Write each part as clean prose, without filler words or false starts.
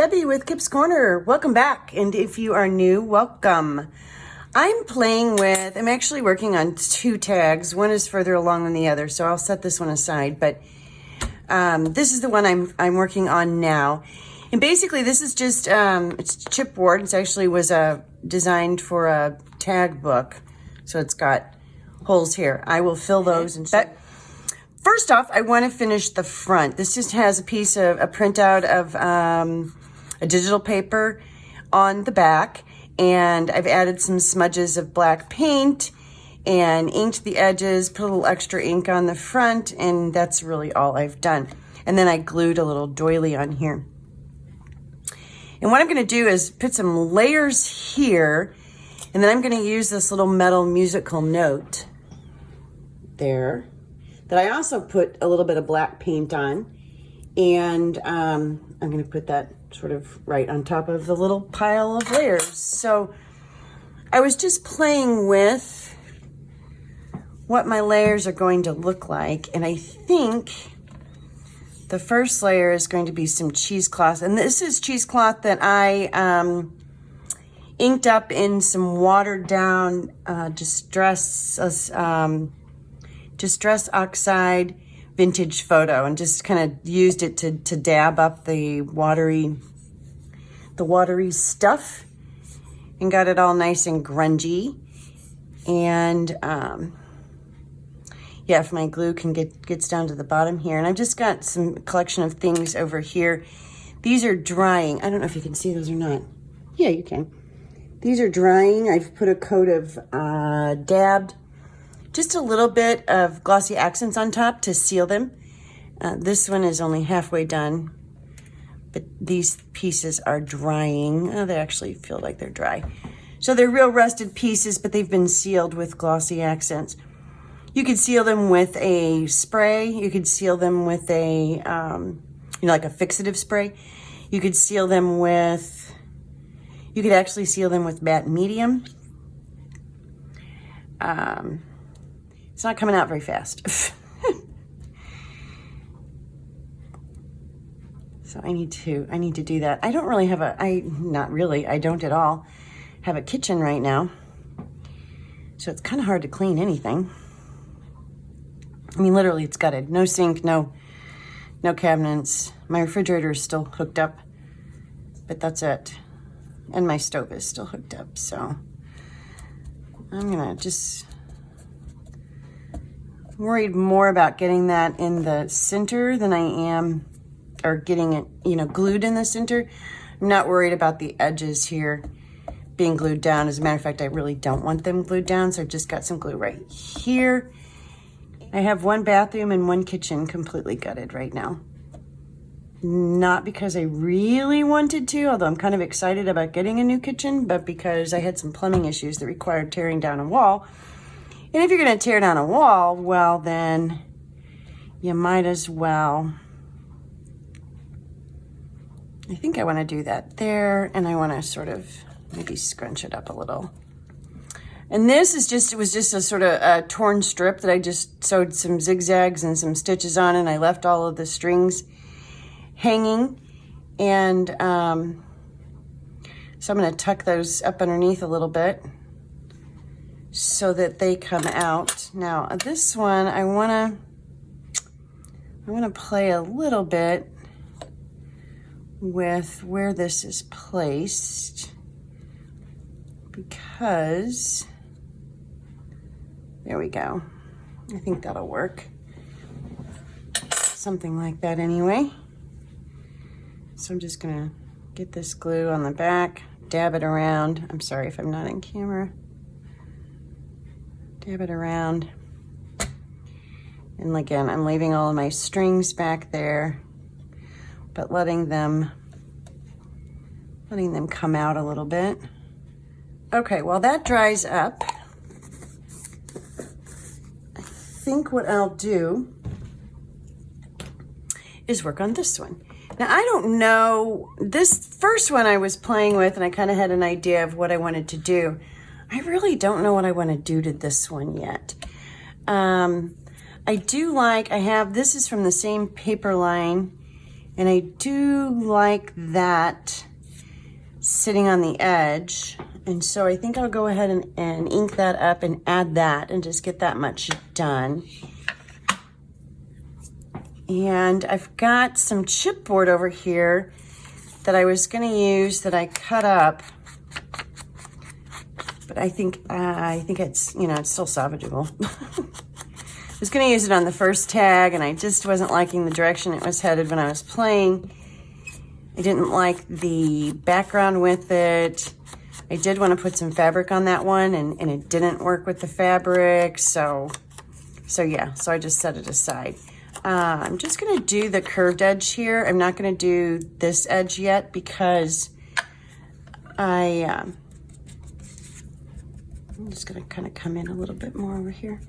Debbie with Kip's Corner. Welcome back. And if you are new, welcome. I'm actually working on two tags. One is further along than the other, so I'll set this one aside. But this is the one I'm working on now. And basically this is just, it's chipboard. It actually was designed for a tag book. So it's got holes here. I will fill those. But first off, I want to finish the front. This just has a piece of a printout of a digital paper on the back. And I've added some smudges of black paint and inked the edges, put a little extra ink on the front, and that's really all I've done. And then I glued a little doily on here. And what I'm going to do is put some layers here, and then I'm going to use this little metal musical note there that I also put a little bit of black paint on. And I'm going to put that sort of right on top of the little pile of layers. So I was just playing with what my layers are going to look like. And I think the first layer is going to be some cheesecloth. And this is cheesecloth that I inked up in some watered down distress oxide vintage photo, and just kind of used it to dab up the watery stuff and got it all nice and grungy. And yeah, if my glue gets down to the bottom here. And I've just got some collection of things over here. These are drying. I don't know if you can see those or not. Yeah, you can. These are drying. I've put a coat of dabbed just a little bit of glossy accents on top to seal them. This one is only halfway done, but these pieces are drying. Oh, they actually feel like they're dry. So they're real rusted pieces, but they've been sealed with glossy accents. You could seal them with a spray. You could seal them with a, like a fixative spray. You could seal them with, you could actually seal them with matte medium. It's not coming out very fast. So I need to do that. I don't really have I don't at all have a kitchen right now. So it's kind of hard to clean anything. I mean, literally it's gutted. No sink, no cabinets. My refrigerator is still hooked up, but that's it. And my stove is still hooked up. So I'm gonna just worried more about getting that in the center than I am, or getting it, glued in the center. I'm not worried about the edges here being glued down. As a matter of fact, I really don't want them glued down, so I've just got some glue right here. I have one bathroom and one kitchen completely gutted right now. Not because I really wanted to, although I'm kind of excited about getting a new kitchen, but because I had some plumbing issues that required tearing down a wall. And if you're going to tear down a wall, well, then you might as well. I think I want to do that there, and I want to sort of maybe scrunch it up a little. And this is it was just a sort of a torn strip that I just sewed some zigzags and some stitches on, and I left all of the strings hanging. And so I'm going to tuck those up underneath a little bit, so that they come out. Now this one, I wanna play a little bit with where this is placed, because there we go. I think that'll work. Something like that anyway. So I'm just gonna get this glue on the back, dab it around. I'm sorry if I'm not in camera. Dab it around. And again, I'm leaving all of my strings back there, but letting them come out a little bit. Okay, while that dries up, I think what I'll do is work on this one. Now, I don't know, this first one I was playing with, and I kind of had an idea of what I wanted to do. I really don't know what I want to do to this one yet. I do like, this is from the same paper line And I do like that sitting on the edge. And so I think I'll go ahead and ink that up and add that and just get that much done. And I've got some chipboard over here that I was going to use that I cut up. But I think it's, you know, it's still salvageable. I was going to use it on the first tag, and I just wasn't liking the direction it was headed when I was playing. I didn't like the background with it. I did want to put some fabric on that one, and it didn't work with the fabric. So yeah, so I just set it aside. I'm just going to do the curved edge here. I'm not going to do this edge yet because I'm just going to kind of come in a little bit more over here.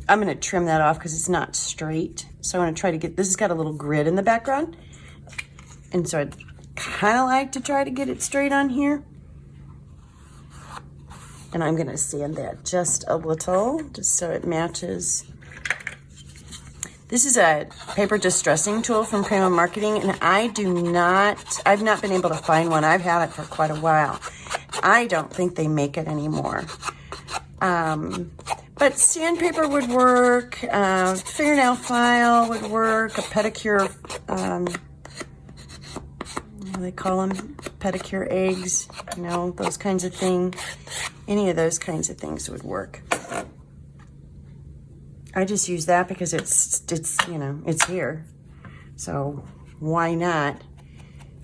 I'm going to trim that off because it's not straight. So I want to try to get, this has got a little grid in the background. And so I'd kind of like to try to get it straight on here. And I'm going to sand that just a little, just so it matches. This is a paper distressing tool from Prima Marketing, and I've not been able to find one. I've had it for quite a while. I don't think they make it anymore. But sandpaper would work, fingernail file would work, a pedicure, what do they call them? Pedicure eggs, you know, those kinds of things. Any of those kinds of things would work. I just use that because it's you know, it's here. So why not?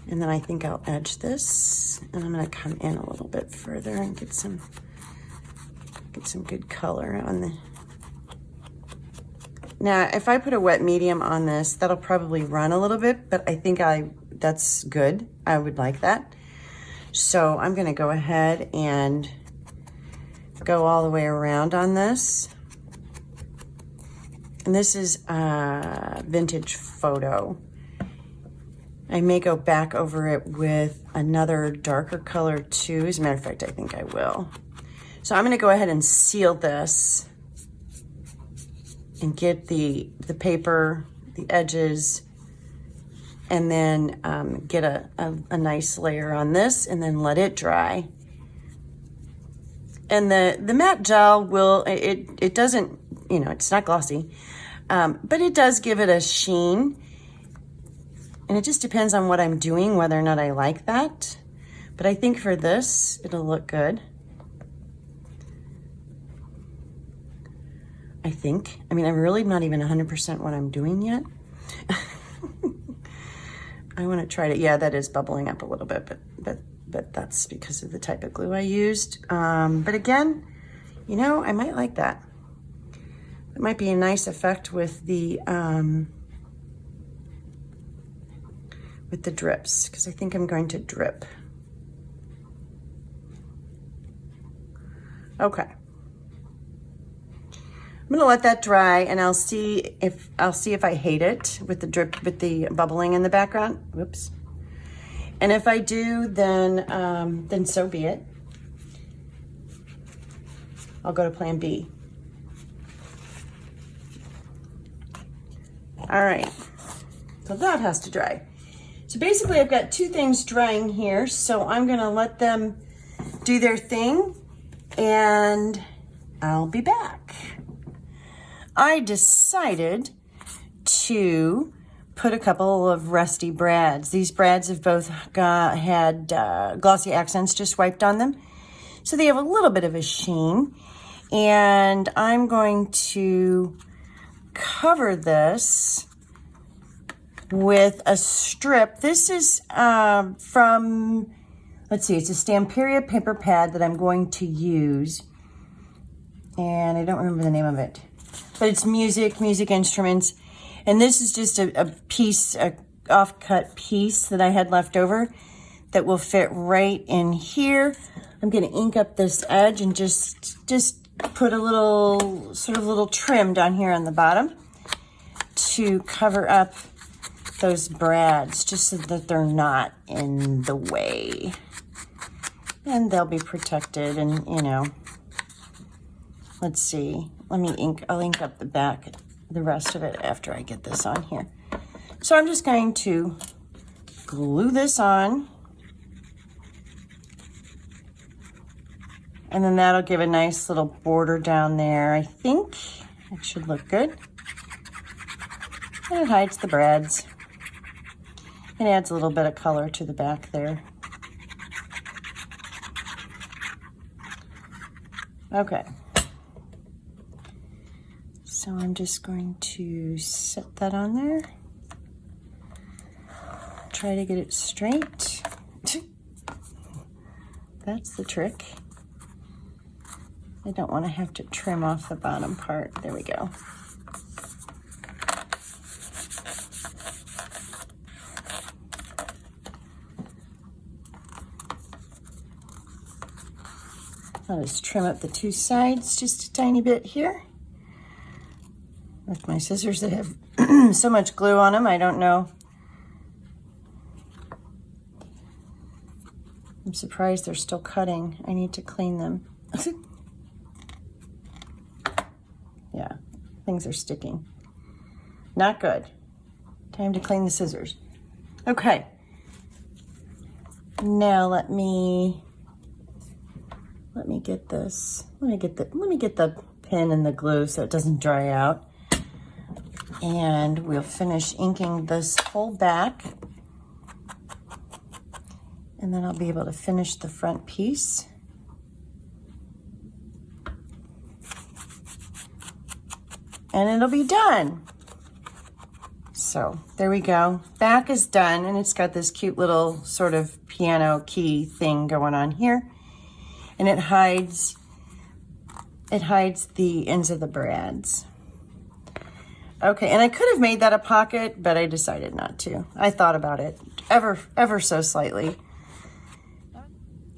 And then I think I'll edge this, and I'm gonna come in a little bit further and get some good color on the. Now, if I put a wet medium on this, that'll probably run a little bit, but I think that's good. I would like that. So I'm gonna go ahead and go all the way around on this. And this is a vintage photo. I may go back over it with another darker color too. As a matter of fact, I think I will. So I'm gonna go ahead and seal this and get the paper, the edges, and then get a nice layer on this and then let it dry. And the matte gel will, it doesn't, you know, it's not glossy, but it does give it a sheen. And it just depends on what I'm doing, whether or not I like that. But I think for this, it'll look good. I think. I mean, I'm really not even 100% what I'm doing yet. I want to try to, yeah, that is bubbling up a little bit, but that's because of the type of glue I used. But again, you know, I might like that. It might be a nice effect with the drips, because I think I'm going to drip. Okay. I'm gonna let that dry, and I'll see if I hate it with the drip, with the bubbling in the background. Whoops. And if I do, then so be it. I'll go to plan B. All right, so that has to dry. So basically I've got two things drying here, so I'm gonna let them do their thing, and I'll be back. I decided to put a couple of rusty brads. These brads have both had glossy accents just wiped on them, so they have a little bit of a sheen. And I'm going to cover this with a strip. This is from, let's see, it's a Stamperia paper pad that I'm going to use. And I don't remember the name of it. But it's music instruments. And this is just a piece, a off-cut piece that I had left over that will fit right in here. I'm gonna ink up this edge and just put a little, sort of little trim down here on the bottom to cover up those brads, just so that they're not in the way. And they'll be protected, and you know, let's see. I'll ink up the back, the rest of it after I get this on here. So I'm just going to glue this on. And then that'll give a nice little border down there. I think it should look good. And it hides the brads. It adds a little bit of color to the back there. Okay. So I'm just going to set that on there. Try to get it straight. That's the trick. I don't want to have to trim off the bottom part. There we go. I'll just trim up the two sides just a tiny bit here. With my scissors that have so much glue on them, I don't know. I'm surprised they're still cutting. I need to clean them. Yeah, things are sticking. Not good. Time to clean the scissors. Okay. Now let me get this. Let me get the pin and the glue so it doesn't dry out. And we'll finish inking this whole back. And then I'll be able to finish the front piece. And it'll be done. So there we go. Back is done, and it's got this cute little sort of piano key thing going on here. And it hides the ends of the brads. Okay, and I could have made that a pocket, but I decided not to. I thought about it ever so slightly.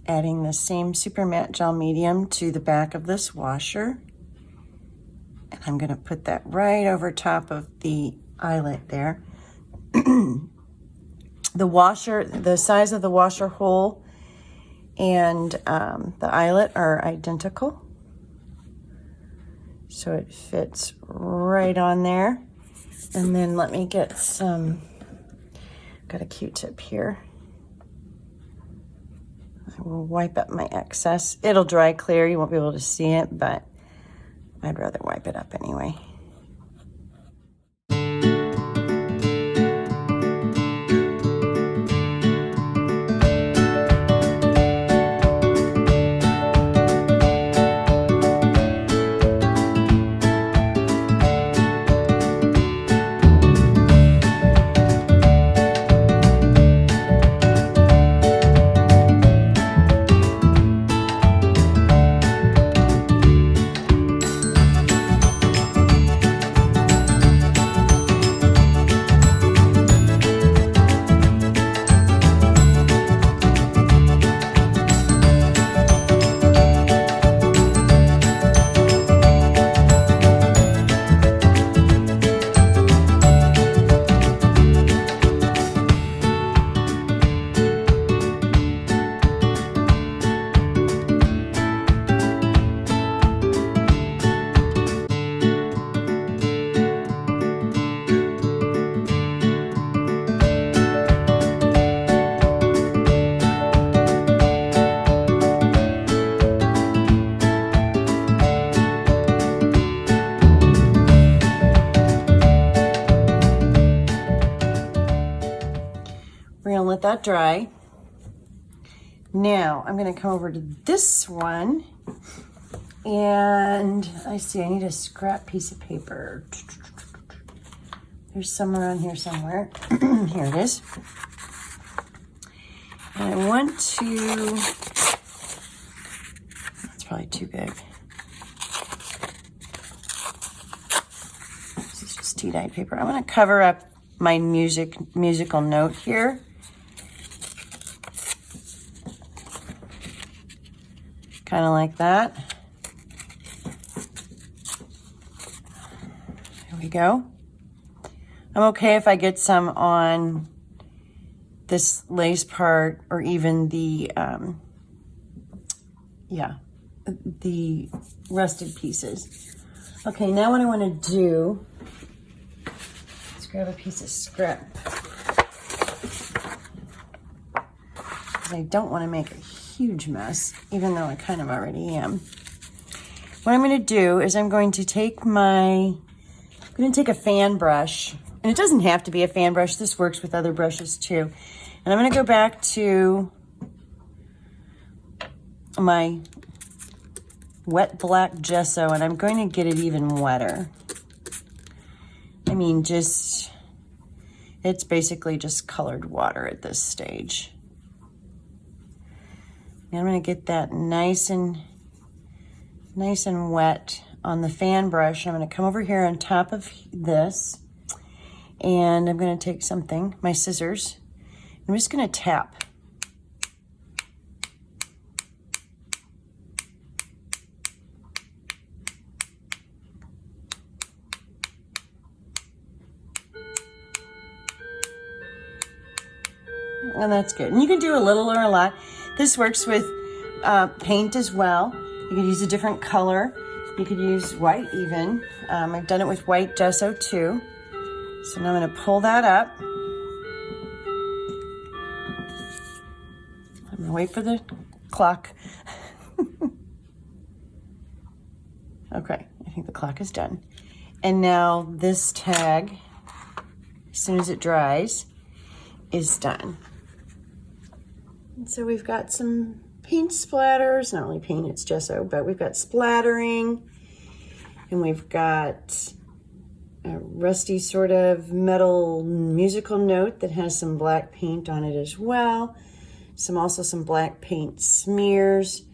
Adding the same super matte gel medium to the back of this washer. And I'm gonna put that right over top of the eyelet there. The washer, the size of the washer hole and the eyelet are identical. So it fits right on there. And then let me get some, got a Q-tip here. I will wipe up my excess. It'll dry clear, you won't be able to see it, but I'd rather wipe it up anyway. Let that dry. Now I'm going to come over to this one, and I see I need a scrap piece of paper. There's some around here somewhere. Here it is. And I want to, that's probably too big. This is just tea-dyed paper. I'm going to cover up my musical note here. Kind of like that. There we go. I'm okay if I get some on this lace part or even the, the rusted pieces. Okay, now what I want to do is grab a piece of scrap because I don't want to make a huge mess, even though I kind of already am. What I'm going to do is I'm going to take a fan brush, and it doesn't have to be a fan brush. This works with other brushes too. And I'm going to go back to my wet black gesso, and I'm going to get it even wetter. I mean, it's basically just colored water at this stage. And I'm going to get that nice and wet on the fan brush. I'm going to come over here on top of this, and I'm going to take my scissors. I'm just going to tap. And that's good. And you can do a little or a lot. This works with paint as well. You could use a different color. You could use white even. I've done it with white gesso too. So now I'm going to pull that up. I'm going to wait for the clock. Okay, I think the clock is done. And now this tag, as soon as it dries, is done. And so we've got some paint splatters, not only paint, it's gesso, but we've got splattering, and we've got a rusty sort of metal musical note that has some black paint on it as well. Also some black paint smears,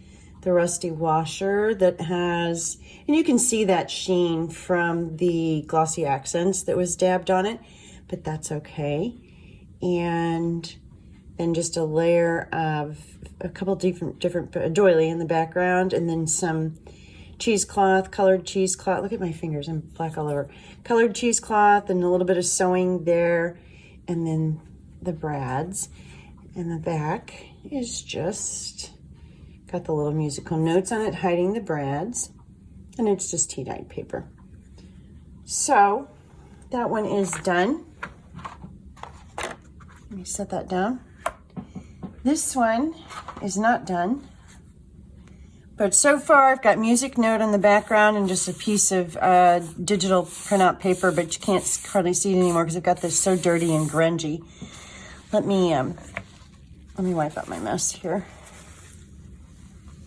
the rusty washer that has, and you can see that sheen from the glossy accents that was dabbed on it, but that's okay. And then just a layer of a couple different doily in the background, and then some cheesecloth, colored cheesecloth. Look at my fingers, I'm black all over. Colored cheesecloth and a little bit of sewing there, and then the brads. And the back is just got the little musical notes on it hiding the brads, and it's just tea-dyed paper. So that one is done. Let me set that down. This one is not done, but so far I've got music note on the background and just a piece of digital printout paper, but you can't hardly see it anymore because I've got this so dirty and grungy. Let me wipe up my mess here.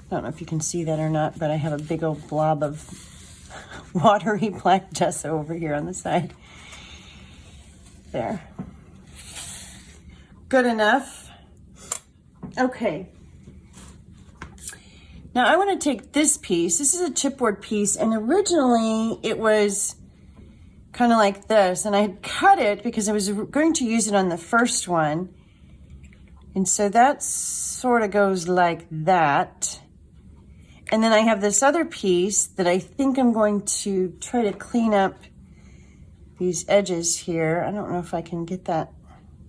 I don't know if you can see that or not, but I have a big old blob of watery black gesso over here on the side. There. Good enough. Okay. Now I want to take this piece. This is a chipboard piece, and originally it was kind of like this, and I had cut it because I was going to use it on the first one. And so that sort of goes like that. And then I have this other piece that I think I'm going to try to clean up these edges here. I don't know if I can get that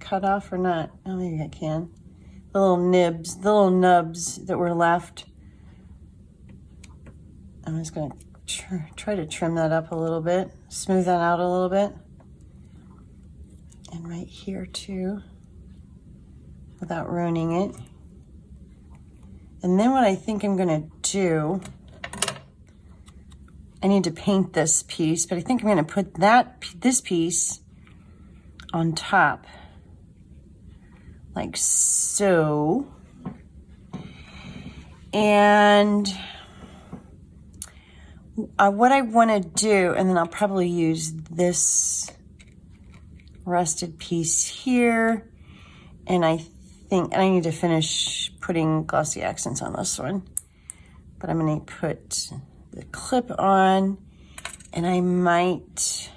cut off or not. Oh, maybe I can. The little nubs that were left. I'm just going to try to trim that up a little bit, smooth that out a little bit. And right here too, without ruining it. And then what I think I'm going to do, I need to paint this piece, but I think I'm going to put this piece on top, like so. And what I want to do, and then I'll probably use this rusted piece here, and I need to finish putting glossy accents on this one. But I'm going to put the clip on, and I might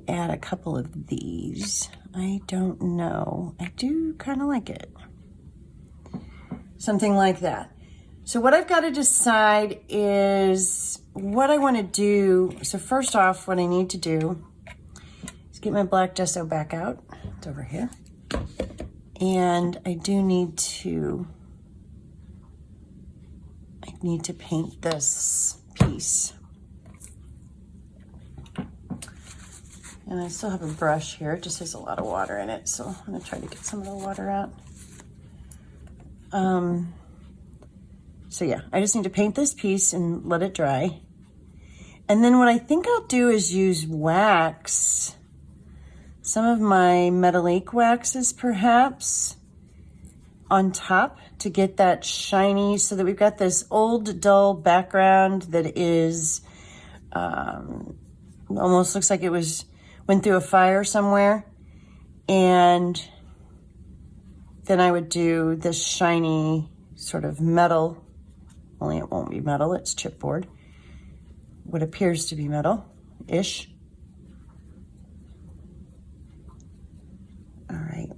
add a couple of these. I don't know. I do kind of like it. Something like that. So what I've got to decide is what I want to do. So first off, what I need to do is get my black gesso back out. It's over here. And I need to paint this piece. And I still have a brush here. It just has a lot of water in it, so I'm going to try to get some of the water out. So yeah, I just need to paint this piece and let it dry. And then what I think I'll do is use wax, some of my metallic waxes perhaps, on top to get that shiny, so that we've got this old dull background that is almost looks like it went through a fire somewhere. And then I would do this shiny sort of metal, only it won't be metal, it's chipboard. What appears to be metal-ish. All right,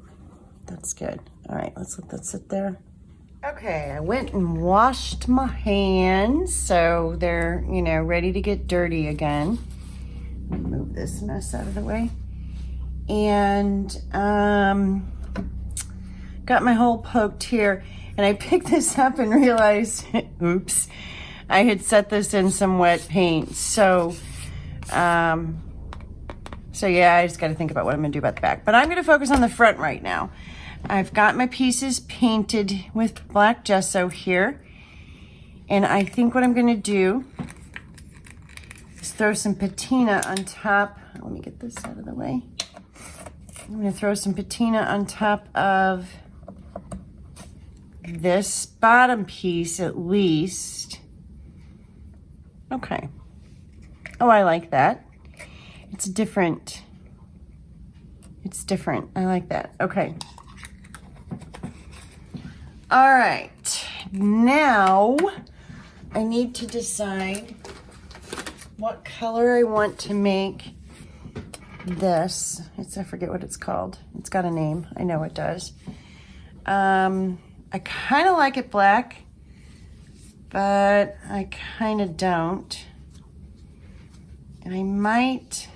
that's good. All right, let's let that sit there. Okay, I went and washed my hands, so they're, you know, ready to get dirty again. Move this mess out of the way. And got my hole poked here, and I picked this up and realized, oops, I had set this in some wet paint. So yeah, I just got to think about what I'm gonna do about the back. But I'm gonna focus on the front right now. I've got my pieces painted with black gesso here. And I think what I'm gonna do is throw some patina on top. Let me get this out of the way. I'm gonna throw some patina on top of this bottom piece at least. Okay. Oh, I like that. It's different. It's different. I like that. Okay. All right. Now I need to decide what color I want to make this. I forget what it's called. It's got a name. I know it does. I kind of like it black, but I kind of don't. And I might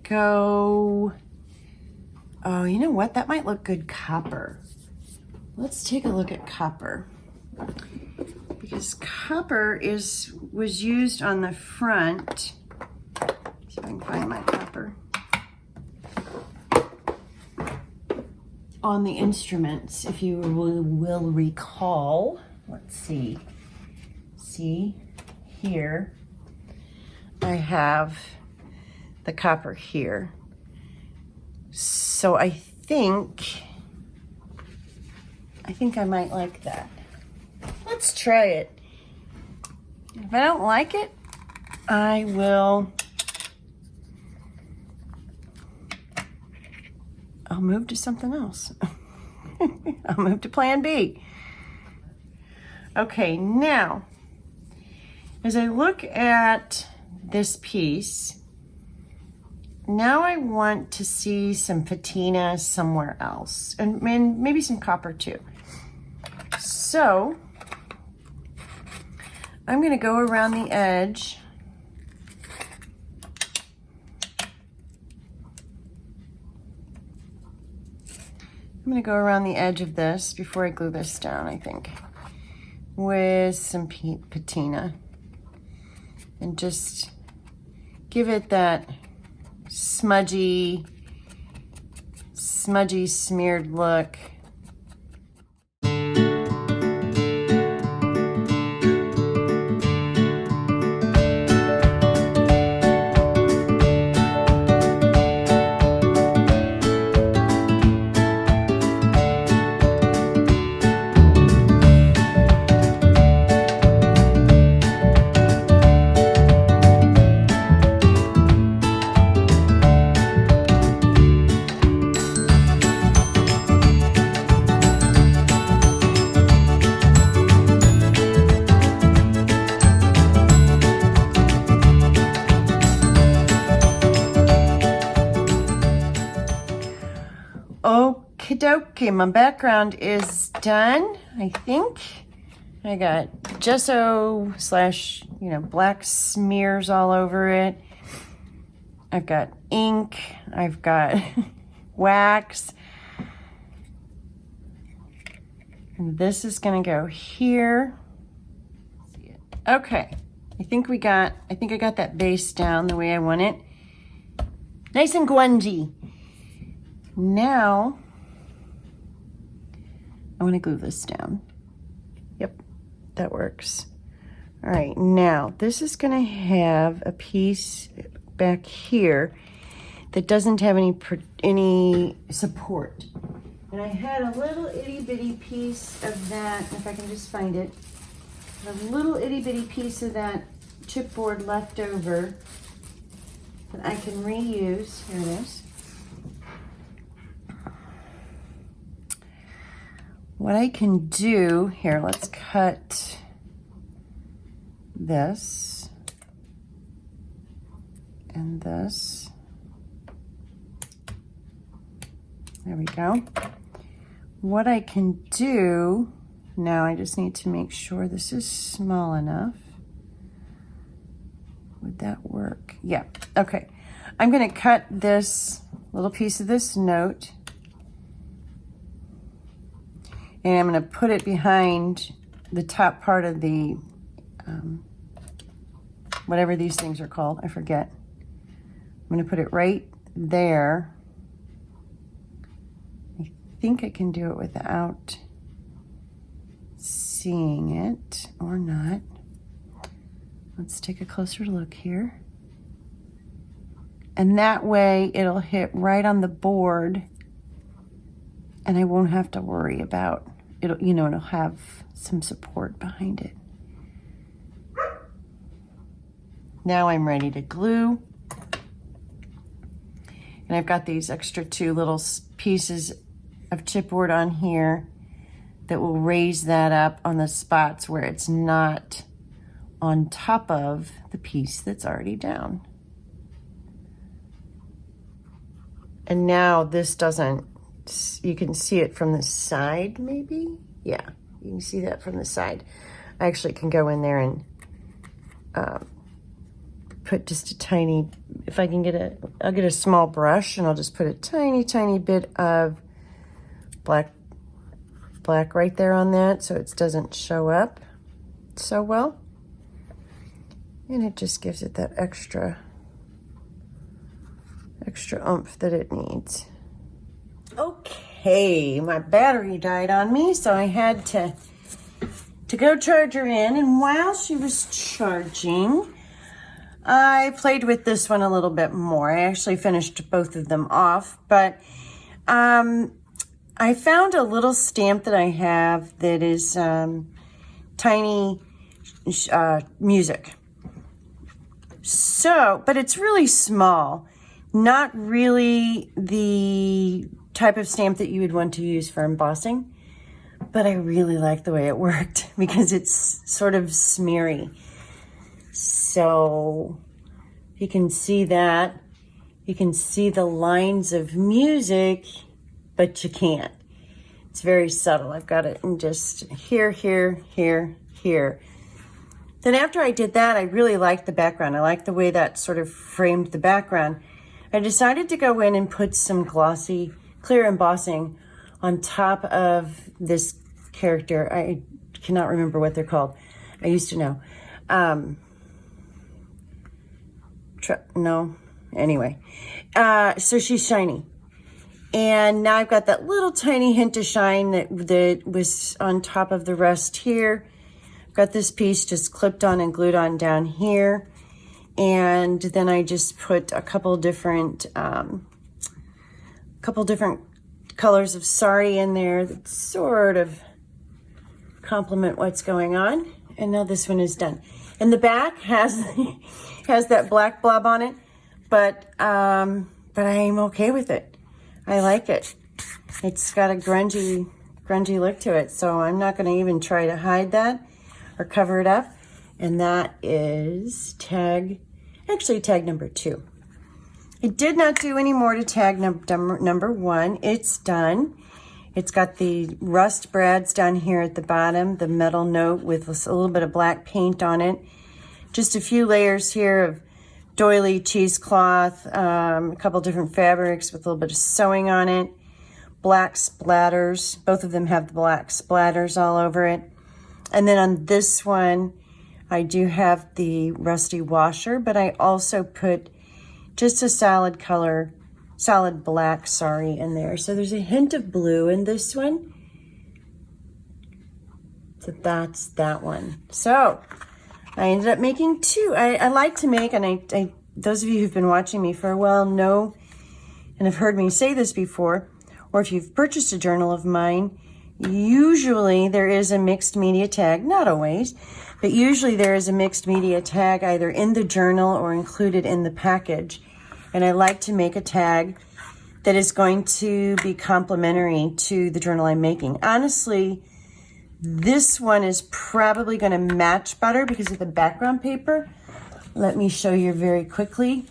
go, oh, you know what? That might look good copper. Let's take a look at copper. Because copper was used on the front. See if I can find my copper. On the instruments, if you will recall. Let's see. See here, I have the copper here. So I think I might like that. Let's try it. If I don't like it, I will, I'll move to something else. I'll move to plan B. Okay, now, as I look at this piece, now I want to see some patina somewhere else, and maybe some copper too. So I'm going to go around the edge. I'm going to go around the edge of this before I glue this down, I think, with some patina, and just give it that smudgy smeared look. Okie dokie, my background is done, I think. I got gesso slash, black smears all over it. I've got ink, I've got wax. And this is gonna go here. Okay, I think I got that base down the way I want it. Nice and grungy. Now, I want to glue this down. Yep, that works. All right, now this is going to have a piece back here that doesn't have any support. And I had a little itty bitty piece of that, if I can just find it, a little itty bitty piece of that chipboard left over that I can reuse. Here it is. What I can do here, let's cut this and this. There we go. What I can do now, I just need to make sure this is small enough. Would that work? Yeah, okay. I'm gonna cut this little piece of this note and I'm gonna put it behind the top part of the, whatever these things are called, I forget. I'm gonna put it right there. I think I can do it without seeing it or not. Let's take a closer look here. And that way it'll hit right on the board and I won't have to worry about it. It'll have some support behind it. Now I'm ready to glue. And I've got these extra 2 little pieces of chipboard on here that will raise that up on the spots where it's not on top of the piece that's already down. And now this doesn't, you can see it from the side maybe? Yeah, you can see that from the side. I actually can go in there and put just a tiny, if I can get I'll get a small brush and I'll just put a tiny, tiny bit of black right there on that so it doesn't show up so well. And it just gives it that extra oomph that it needs. Okay, my battery died on me, so I had to go charge her in. And while she was charging, I played with this one a little bit more. I actually finished both of them off, but I found a little stamp that I have that is tiny music. So, but it's really small, not really the type of stamp that you would want to use for embossing, but I really like the way it worked because it's sort of smeary. So you can see that. You can see the lines of music, but you can't. It's very subtle. I've got it in just here, here, here, here. Then after I did that, I really liked the background. I liked the way that sort of framed the background. I decided to go in and put some glossy, clear embossing on top of this character. I cannot remember what they're called. I used to know. No. Anyway. So she's shiny. And now I've got that little tiny hint of shine that was on top of the rest here. Got this piece just clipped on and glued on down here. And then I just put a couple different colors of sari in there that sort of complement what's going on. And now this one is done. And the back has that black blob on it, but I'm okay with it. I like it. It's got a grungy look to it, so I'm not going to even try to hide that or cover it up. And that is tag number 2. I did not do any more to tag number 1. It's done. It's got the rust brads down here at the bottom, the metal note with a little bit of black paint on it. Just a few layers here of doily cheesecloth, a couple different fabrics with a little bit of sewing on it, black splatters. Both of them have the black splatters all over it. And then on this one, I do have the rusty washer, but I also put just a solid black, in there. So there's a hint of blue in this one. So that's that one. So I ended up making two. I like to make, and I those of you who've been watching me for a while know and have heard me say this before, or if you've purchased a journal of mine, usually there is a mixed media tag, not always, but usually there is a mixed media tag either in the journal or included in the package. And I like to make a tag that is going to be complementary to the journal I'm making. Honestly, this one is probably going to match better because of the background paper. Let me show you very quickly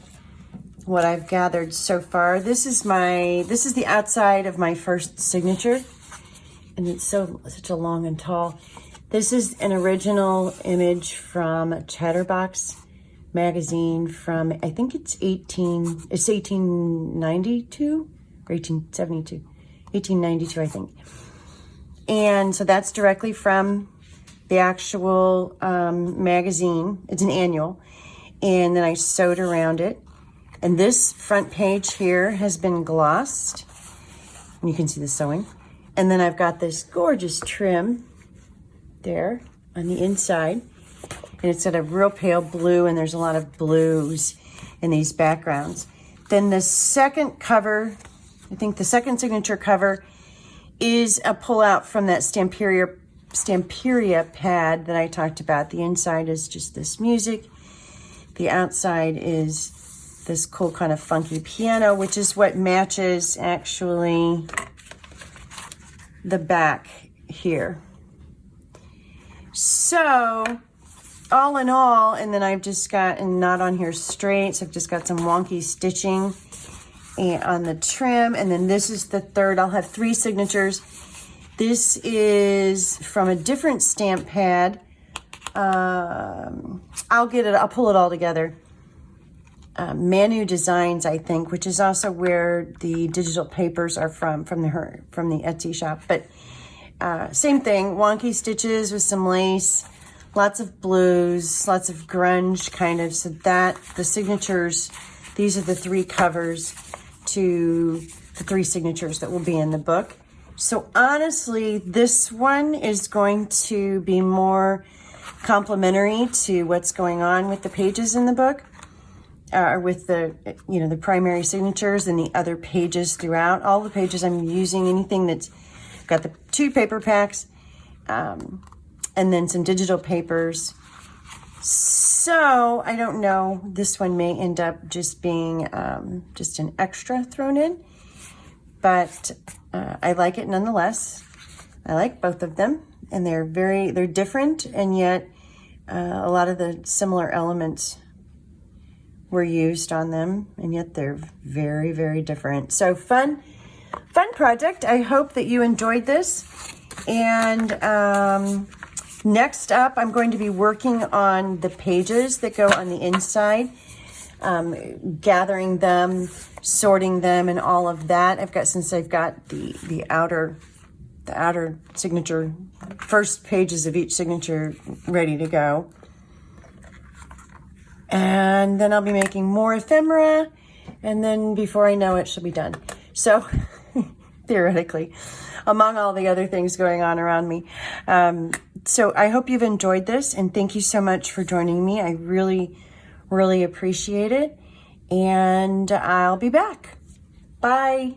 what I've gathered so far. This is the outside of my first signature, and it's such a long and tall. This is an original image from Chatterbox magazine from, I think it's 1892 or 1872, 1892, I think. And so that's directly from the actual magazine. It's an annual. And then I sewed around it. And this front page here has been glossed. And you can see the sewing. And then I've got this gorgeous trim there on the inside. And it's got a real pale blue, and there's a lot of blues in these backgrounds. Then the second cover, I think the second signature cover, is a pullout from that Stamperia pad that I talked about. The inside is just this music. The outside is this cool kind of funky piano, which is what matches actually the back here. So all in all, and then I've just got, and not on here straight, so I've just got some wonky stitching on the trim. And then this is the third. I'll have three signatures. This is from a different stamp pad. I'll pull it all together. Manu Designs, I think, which is also where the digital papers are from the Etsy shop. But same thing, wonky stitches with some lace, lots of blues, lots of grunge kind of. So that the signatures, these are the three covers to the three signatures that will be in the book. So honestly, this one is going to be more complementary to what's going on with the pages in the book, or with the primary signatures and the other pages throughout. All the pages I'm using, anything that's got the two paper packs, and then some digital papers. So I don't know, this one may end up just being just an extra thrown in, but I like it nonetheless. I like both of them, and they're different, and yet a lot of the similar elements were used on them, and yet they're very, very different. So fun project. I hope that you enjoyed this. And next up, I'm going to be working on the pages that go on the inside, gathering them, sorting them, and all of that. Since I've got the outer signature, first pages of each signature ready to go. And then I'll be making more ephemera, and then before I know it, she'll be done. So theoretically, among all the other things going on around me. So I hope you've enjoyed this, and thank you so much for joining me. I really, really appreciate it, and I'll be back. Bye.